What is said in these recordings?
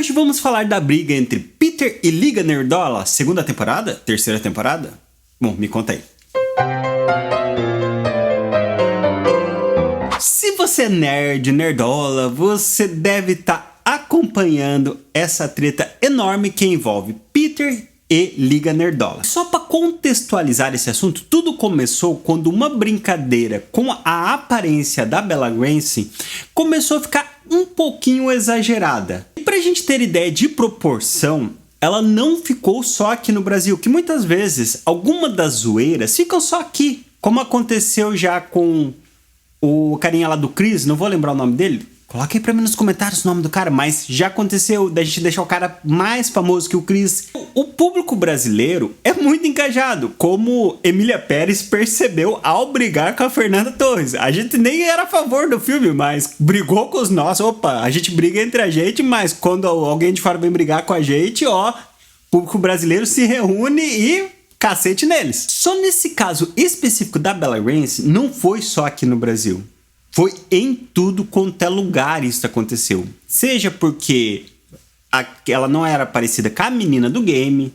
Hoje vamos falar da briga entre Peter e Liga Nerdola, segunda temporada? Terceira temporada? Bom, me conta aí. Se você é nerd, nerdola, você deve estar acompanhando essa treta enorme que envolve Peter e Liga Nerdola. Só para contextualizar esse assunto, tudo começou quando uma brincadeira com a aparência da Bella Ramsey começou a ficar um pouquinho exagerada. E pra gente ter ideia de proporção, ela não ficou só aqui no Brasil, que muitas vezes algumas das zoeiras ficam só aqui, como aconteceu já com o carinha lá do Chris, não vou lembrar o nome dele. Coloca aí pra mim nos comentários o nome do cara, mas já aconteceu da gente deixar o cara mais famoso que o Chris. O público brasileiro é muito engajado, como Emília Pérez percebeu ao brigar com a Fernanda Torres. A gente nem era a favor do filme, mas brigou com os nossos. Opa, a gente briga entre a gente, mas quando alguém de fora vem brigar com a gente, ó, o público brasileiro se reúne e cacete neles. Só nesse caso específico da Bella Ramsey, não foi só aqui no Brasil. Foi em tudo quanto é lugar isso aconteceu. Seja porque ela não era parecida com a menina do game,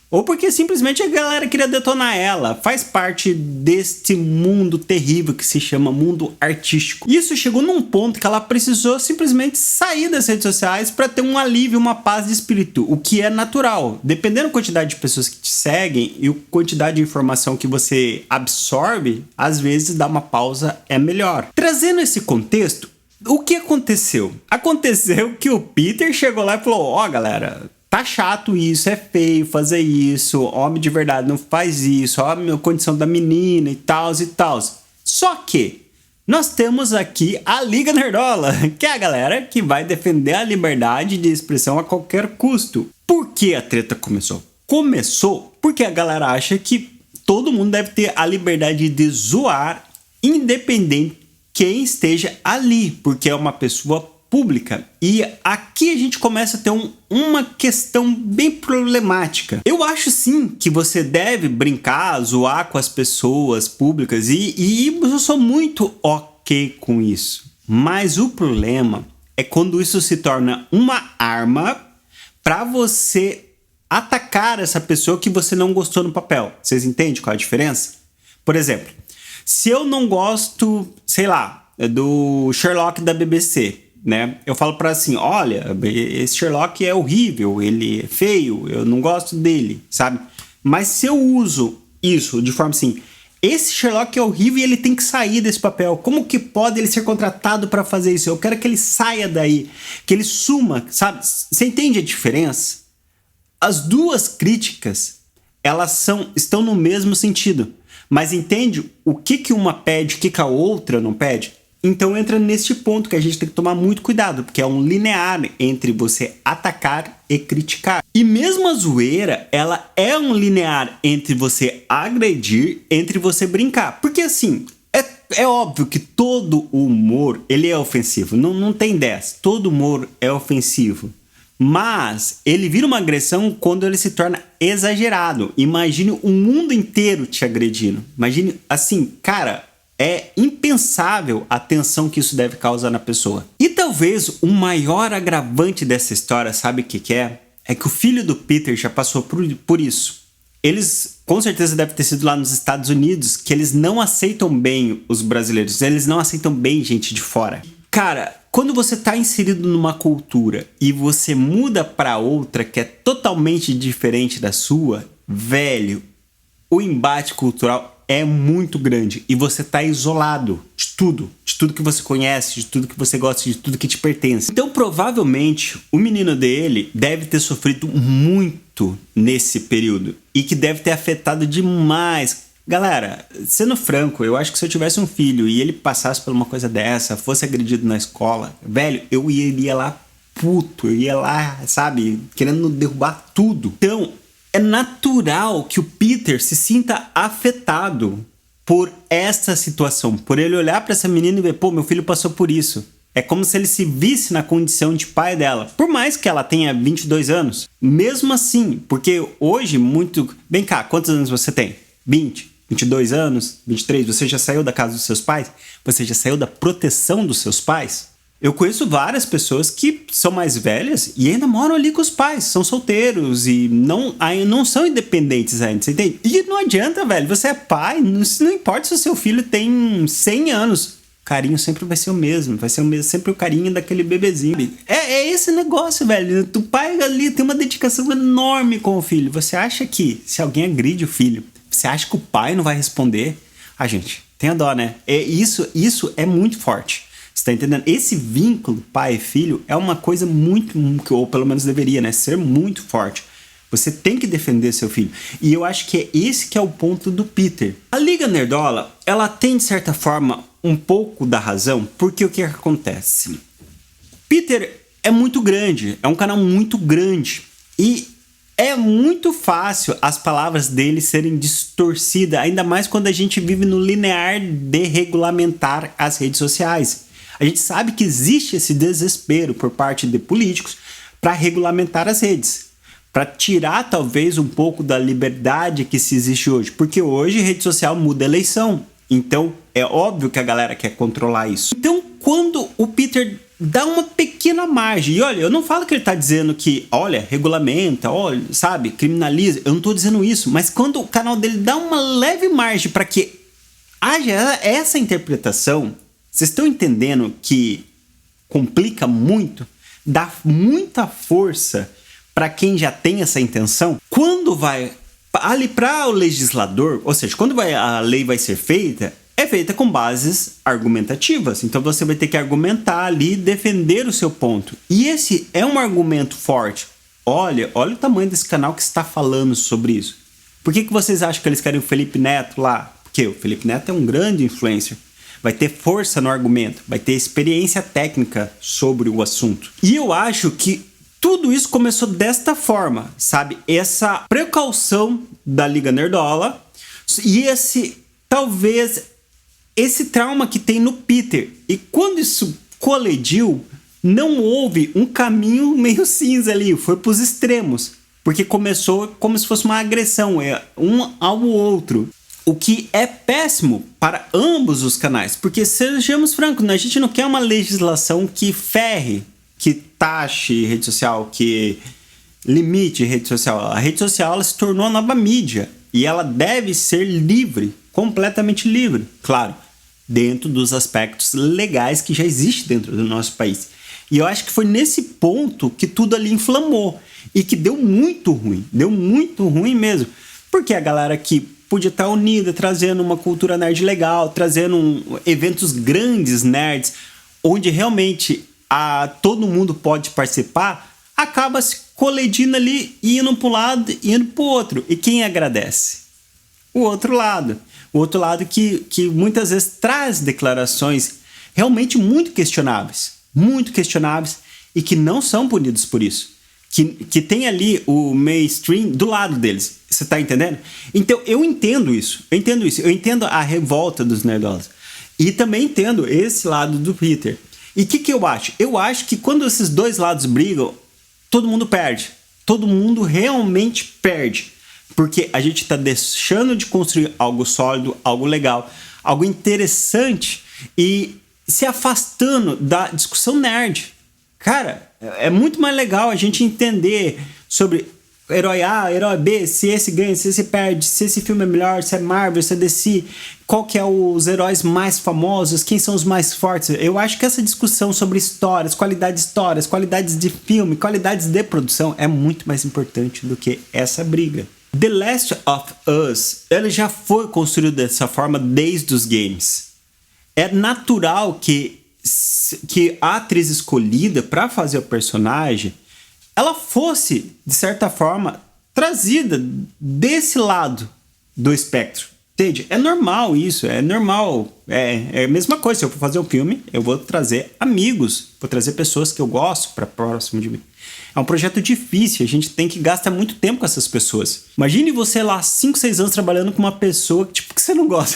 ou porque simplesmente a galera queria detonar ela. Faz parte deste mundo terrível que se chama mundo artístico. Isso chegou num ponto que ela precisou simplesmente sair das redes sociais para ter um alívio, uma paz de espírito, o que é natural. Dependendo da quantidade de pessoas que te seguem e a quantidade de informação que você absorve, às vezes dar uma pausa é melhor. Trazendo esse contexto, o que aconteceu? Aconteceu que o Peter chegou lá e falou: ó, galera, tá chato isso, é feio fazer isso, homem de verdade não faz isso, ó a condição da menina e tal e tal. Só que nós temos aqui a Liga Nerdola, que é a galera que vai defender a liberdade de expressão a qualquer custo. Por que a treta começou? Começou porque a galera acha que todo mundo deve ter a liberdade de zoar, independente quem esteja ali, porque é uma pessoa pública. E aqui a gente começa a ter uma questão bem problemática. Eu acho sim que você deve brincar, zoar com as pessoas públicas e eu sou muito ok com isso. Mas o problema é quando isso se torna uma arma para você atacar essa pessoa que você não gostou no papel. Vocês entendem qual é a diferença? Por exemplo, se eu não gosto, sei lá, do Sherlock da BBC, né? Eu falo pra assim, olha, esse Sherlock é horrível, ele é feio, eu não gosto dele, sabe? Mas se eu uso isso de forma assim, esse Sherlock é horrível e ele tem que sair desse papel. Como que pode ele ser contratado pra fazer isso? Eu quero que ele saia daí, que ele suma, sabe? Você entende a diferença? As duas críticas, elas estão no mesmo sentido. Mas entende o que uma pede, o que a outra não pede? Então entra neste ponto que a gente tem que tomar muito cuidado, porque é um linear entre você atacar e criticar. E mesmo a zoeira, ela é um linear entre você agredir, entre você brincar. Porque assim, é óbvio que todo humor, ele é ofensivo. Não tem 10. Todo humor é ofensivo. Mas ele vira uma agressão quando ele se torna exagerado. Imagine o mundo inteiro te agredindo. Imagine assim, cara, é impensável a tensão que isso deve causar na pessoa. E talvez o maior agravante dessa história, sabe o que é? É que o filho do Peter já passou por isso. Eles com certeza devem ter sido lá nos Estados Unidos, que eles não aceitam bem os brasileiros. Eles não aceitam bem gente de fora. Cara, quando você tá inserido numa cultura e você muda pra outra que é totalmente diferente da sua, velho, o embate cultural é muito grande e você tá isolado de tudo que você conhece, de tudo que você gosta, de tudo que te pertence. Então, provavelmente, o menino dele deve ter sofrido muito nesse período e que deve ter afetado demais. Galera, sendo franco, eu acho que se eu tivesse um filho e ele passasse por uma coisa dessa, fosse agredido na escola, velho, eu iria lá puto, eu ia lá, sabe, querendo derrubar tudo. Então, é natural que o Peter se sinta afetado por essa situação, por ele olhar pra essa menina e ver, pô, meu filho passou por isso. É como se ele se visse na condição de pai dela, por mais que ela tenha 22 anos. Mesmo assim, porque hoje muito... Vem cá, quantos anos você tem? 20? 22 anos, 23, você já saiu da casa dos seus pais? Você já saiu da proteção dos seus pais? Eu conheço várias pessoas que são mais velhas e ainda moram ali com os pais, são solteiros e não são independentes ainda, você entende? E não adianta, velho, você é pai, não importa se o seu filho tem 100 anos, o carinho sempre vai ser o mesmo, sempre o carinho daquele bebezinho. É esse negócio, velho, o pai ali tem uma dedicação enorme com o filho. Você acha que se alguém agride o filho, você acha que o pai não vai responder? Ah, gente, tenha dó, né? Isso é muito forte. Você tá entendendo? Esse vínculo pai e filho é uma coisa muito, ou pelo menos deveria, né? Ser muito forte. Você tem que defender seu filho. E eu acho que é esse que é o ponto do Peter. A Liga Nerdola, ela tem, de certa forma, um pouco da razão, porque o que acontece? Peter é muito grande, é um canal muito grande. E é muito fácil as palavras dele serem distorcidas, ainda mais quando a gente vive no linear de regulamentar as redes sociais. A gente sabe que existe esse desespero por parte de políticos para regulamentar as redes, para tirar talvez um pouco da liberdade que se existe hoje, porque hoje rede social muda a eleição, então é óbvio que a galera quer controlar isso. Então quando o Peter dá uma pequena margem, e olha, eu não falo que ele está dizendo que, olha, regulamenta, olha, sabe, criminaliza, eu não estou dizendo isso, mas quando o canal dele dá uma leve margem para que haja essa interpretação, vocês estão entendendo que complica muito, dá muita força para quem já tem essa intenção? Quando vai ali para o legislador, ou seja, quando a lei vai ser feita, é feita com bases argumentativas. Então você vai ter que argumentar ali, defender o seu ponto. E esse é um argumento forte. Olha o tamanho desse canal que está falando sobre isso. Por que vocês acham que eles querem o Felipe Neto lá? Porque o Felipe Neto é um grande influencer. Vai ter força no argumento, vai ter experiência técnica sobre o assunto. E eu acho que tudo isso começou desta forma, sabe? Essa precaução da Liga Nerdola e talvez esse trauma que tem no Peter. E quando isso colidiu, não houve um caminho meio cinza ali, foi para os extremos. Porque começou como se fosse uma agressão, um ao outro. O que é péssimo para ambos os canais, porque sejamos francos, a gente não quer uma legislação que ferre, que taxe rede social, que limite rede social. A rede social ela se tornou a nova mídia e ela deve ser livre, completamente livre, claro, dentro dos aspectos legais que já existem dentro do nosso país. E eu acho que foi nesse ponto que tudo ali inflamou e que deu muito ruim mesmo, porque a galera que podia estar unida, trazendo uma cultura nerd legal, trazendo eventos grandes nerds, onde realmente todo mundo pode participar, acaba se colidindo ali, indo para um lado e indo para o outro. E quem agradece? O outro lado. O outro lado que muitas vezes traz declarações realmente muito questionáveis e que não são punidos por isso. Que tem ali o mainstream do lado deles. Você tá entendendo? Então eu entendo isso. Eu entendo a revolta dos nerdolas. E também entendo esse lado do Peter. E o que eu acho? Eu acho que quando esses dois lados brigam, todo mundo perde. Todo mundo realmente perde. Porque a gente tá deixando de construir algo sólido, algo legal, algo interessante e se afastando da discussão nerd. Cara, é muito mais legal a gente entender sobre herói A, herói B, se esse ganha, se esse perde, se esse filme é melhor, se é Marvel, se é DC, qual que é os heróis mais famosos, quem são os mais fortes. Eu acho que essa discussão sobre histórias, qualidades de filme, qualidades de produção é muito mais importante do que essa briga. The Last of Us, ele já foi construído dessa forma desde os games. É natural que a atriz escolhida para fazer o personagem ela fosse, de certa forma, trazida desse lado do espectro. Entende? É normal isso, é normal. É a mesma coisa. Se eu for fazer um filme, eu vou trazer amigos, vou trazer pessoas que eu gosto para próximo de mim. É um projeto difícil, a gente tem que gastar muito tempo com essas pessoas. Imagine você lá 5, 6 anos trabalhando com uma pessoa que você não gosta.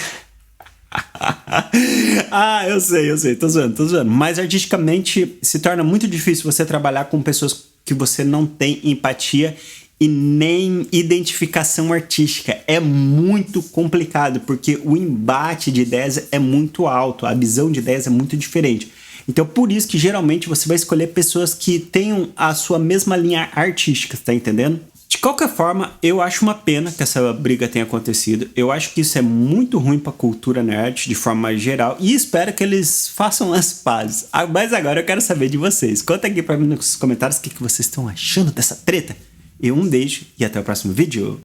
Ah, eu sei, tô zoando. Mas artisticamente se torna muito difícil você trabalhar com pessoas que você não tem empatia e nem identificação artística. É muito complicado, porque o embate de ideias é muito alto, a visão de ideias é muito diferente. Então por isso que geralmente você vai escolher pessoas que tenham a sua mesma linha artística, tá entendendo? De qualquer forma, eu acho uma pena que essa briga tenha acontecido. Eu acho que isso é muito ruim pra cultura nerd de forma geral e espero que eles façam as pazes. Mas agora eu quero saber de vocês. Conta aqui pra mim nos comentários o que vocês estão achando dessa treta. E um beijo e até o próximo vídeo.